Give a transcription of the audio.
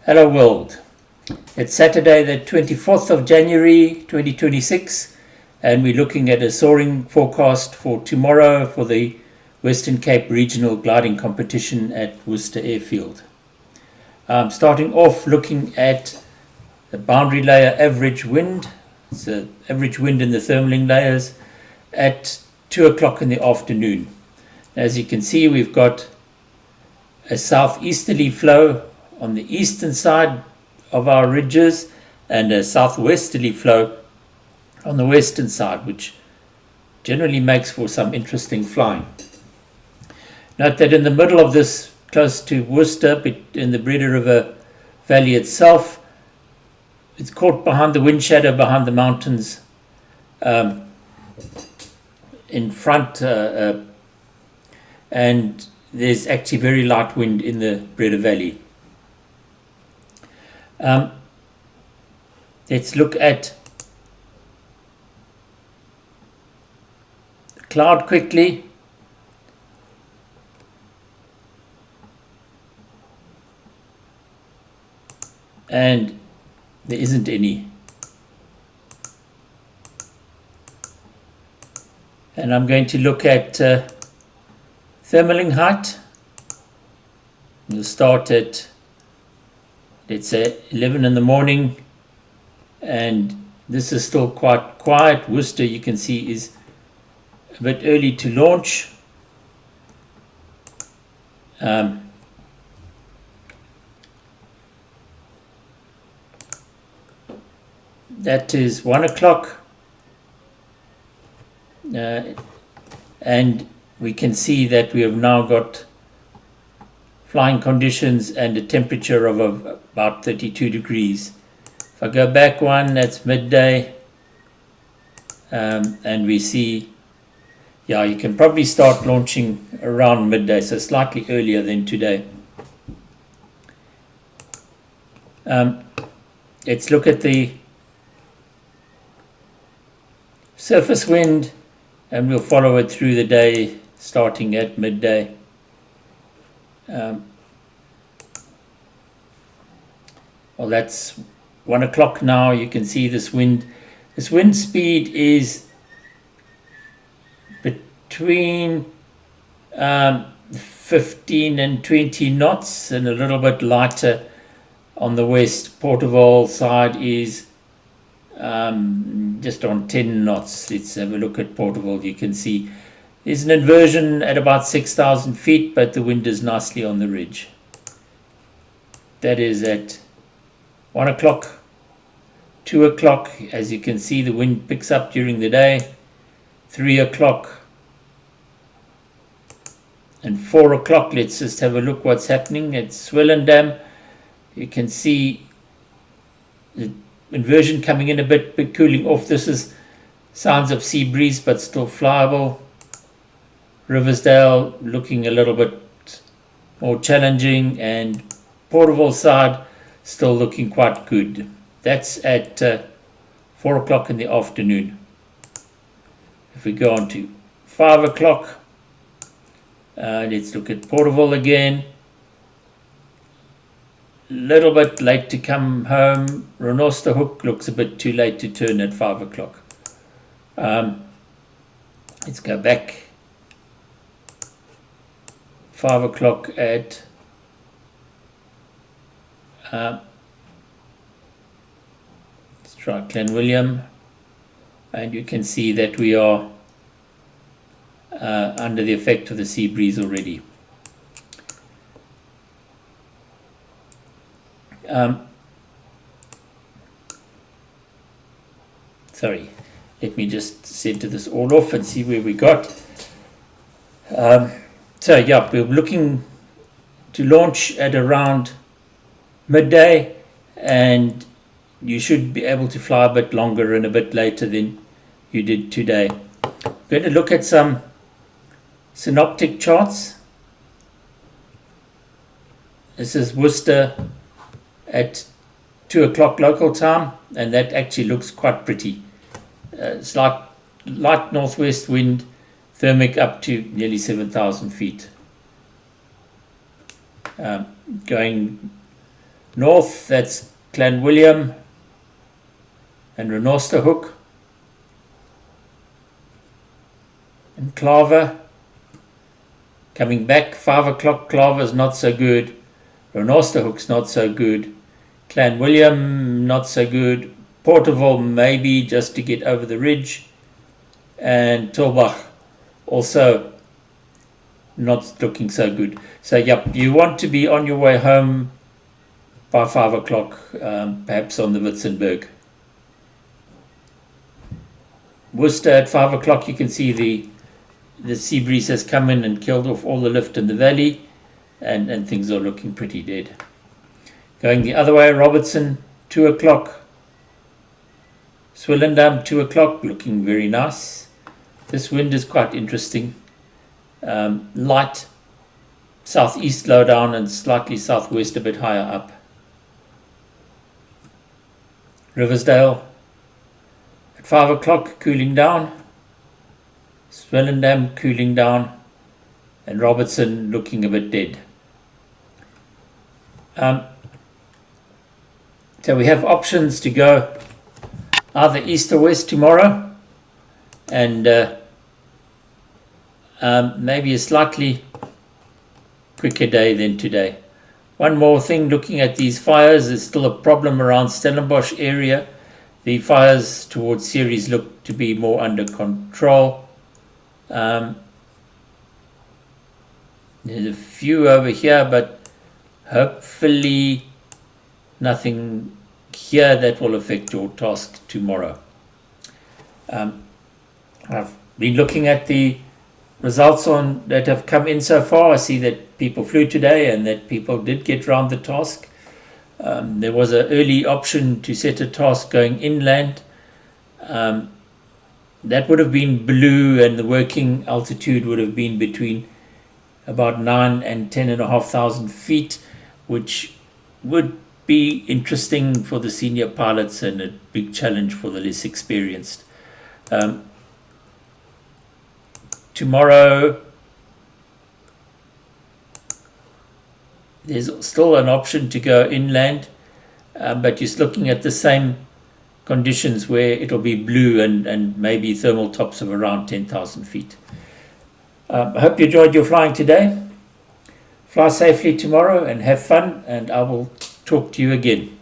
Hello world. It's Saturday the 24th of January 2026 and we're looking at a soaring forecast for tomorrow for the Western Cape Regional Gliding Competition at Worcester Airfield. Starting off looking at the boundary layer average wind. It's the average wind in the thermaling layers at 2 o'clock in the afternoon. As you can see, we've got a southeasterly flow on the eastern side of our ridges and a southwesterly flow on the western side, which generally makes for some interesting flying. Note that in the middle of this, close to Worcester, in the Breda River Valley itself, it's caught behind the wind shadow behind the mountains in front, and there's actually very light wind in the Breda Valley. Let's look at the cloud quickly. And there isn't any. And I'm going to look at thermaling height. We'll start at, let's say, 11 in the morning, and this is still quite quiet. Worcester, you can see, is a bit early to launch. That is 1 o'clock, and we can see that we have now got flying conditions and a temperature of about 32 degrees. If I go back one, that's midday, and we see, yeah, you can probably start launching around midday, so slightly earlier than today. Let's look at the surface wind, and we'll follow it through the day starting at midday. Well, that's 1 o'clock now. You can see this wind. This wind speed is between 15 and 20 knots and a little bit lighter on the west. Portobello side is just on 10 knots. Let's have a look at Portobello. You can see there's an inversion at about 6,000 feet, but the wind is nicely on the ridge. That is at 1 o'clock, 2 o'clock. As you can see, the wind picks up during the day. 3 o'clock and 4 o'clock. Let's just have a look what's happening at Swellendam. You can see the inversion coming in a bit cooling off. This is signs of sea breeze, but still flyable. Riversdale looking a little bit more challenging, and Porterville side still looking quite good. That's at 4 o'clock in the afternoon. If we go on to 5 o'clock, let's look at Porterville again. Little bit late to come home. Renosterhoek looks a bit too late to turn at 5 o'clock. Let's go back. 5 o'clock at let's try Clanwilliam, and you can see that we are under the effect of the sea breeze already. Sorry, let me just center this all off and see where we got. So yeah, we're looking to launch at around midday, and you should be able to fly a bit longer and a bit later than you did today. I'm going to look at some synoptic charts. This is Worcester at 2 o'clock local time, and that actually looks quite pretty. It's like light northwest wind, thermic up to nearly 7,000 feet. Going North, that's Clanwilliam and Renosterhoek and Claver. Coming back, 5 o'clock, Claver's not so good. Renosterhoek's not so good. Clanwilliam, not so good. Porterville, maybe just to get over the ridge. And Tulbach, also not looking so good. So, yep, you want to be on your way home by 5 o'clock, perhaps on the Witzenberg. Worcester at 5 o'clock, you can see the sea breeze has come in and killed off all the lift in the valley, and things are looking pretty dead. Going the other way, Robertson, 2 o'clock. Swellendam, 2 o'clock, looking very nice. This wind is quite interesting. Light southeast low down and slightly southwest a bit higher up. Riversdale at 5 o'clock, cooling down. Swellendam cooling down, and Robertson looking a bit dead. So we have options to go either east or west tomorrow, and maybe a slightly quicker day than today. One more thing, looking at these fires, there's still a problem around Stellenbosch area. The fires towards Ceres look to be more under control. There's a few over here, but hopefully nothing here that will affect your task tomorrow. I've been looking at the results that have come in so far. I see that people flew today and that people did get round the task. There was an early option to set a task going inland. That would have been blue, and the working altitude would have been between about 9 and 10,500 feet, which would be interesting for the senior pilots and a big challenge for the less experienced. Tomorrow, there's still an option to go inland, but you're looking at the same conditions where it'll be blue and maybe thermal tops of around 10,000 feet. I hope you enjoyed your flying today. Fly safely tomorrow and have fun, and I will talk to you again.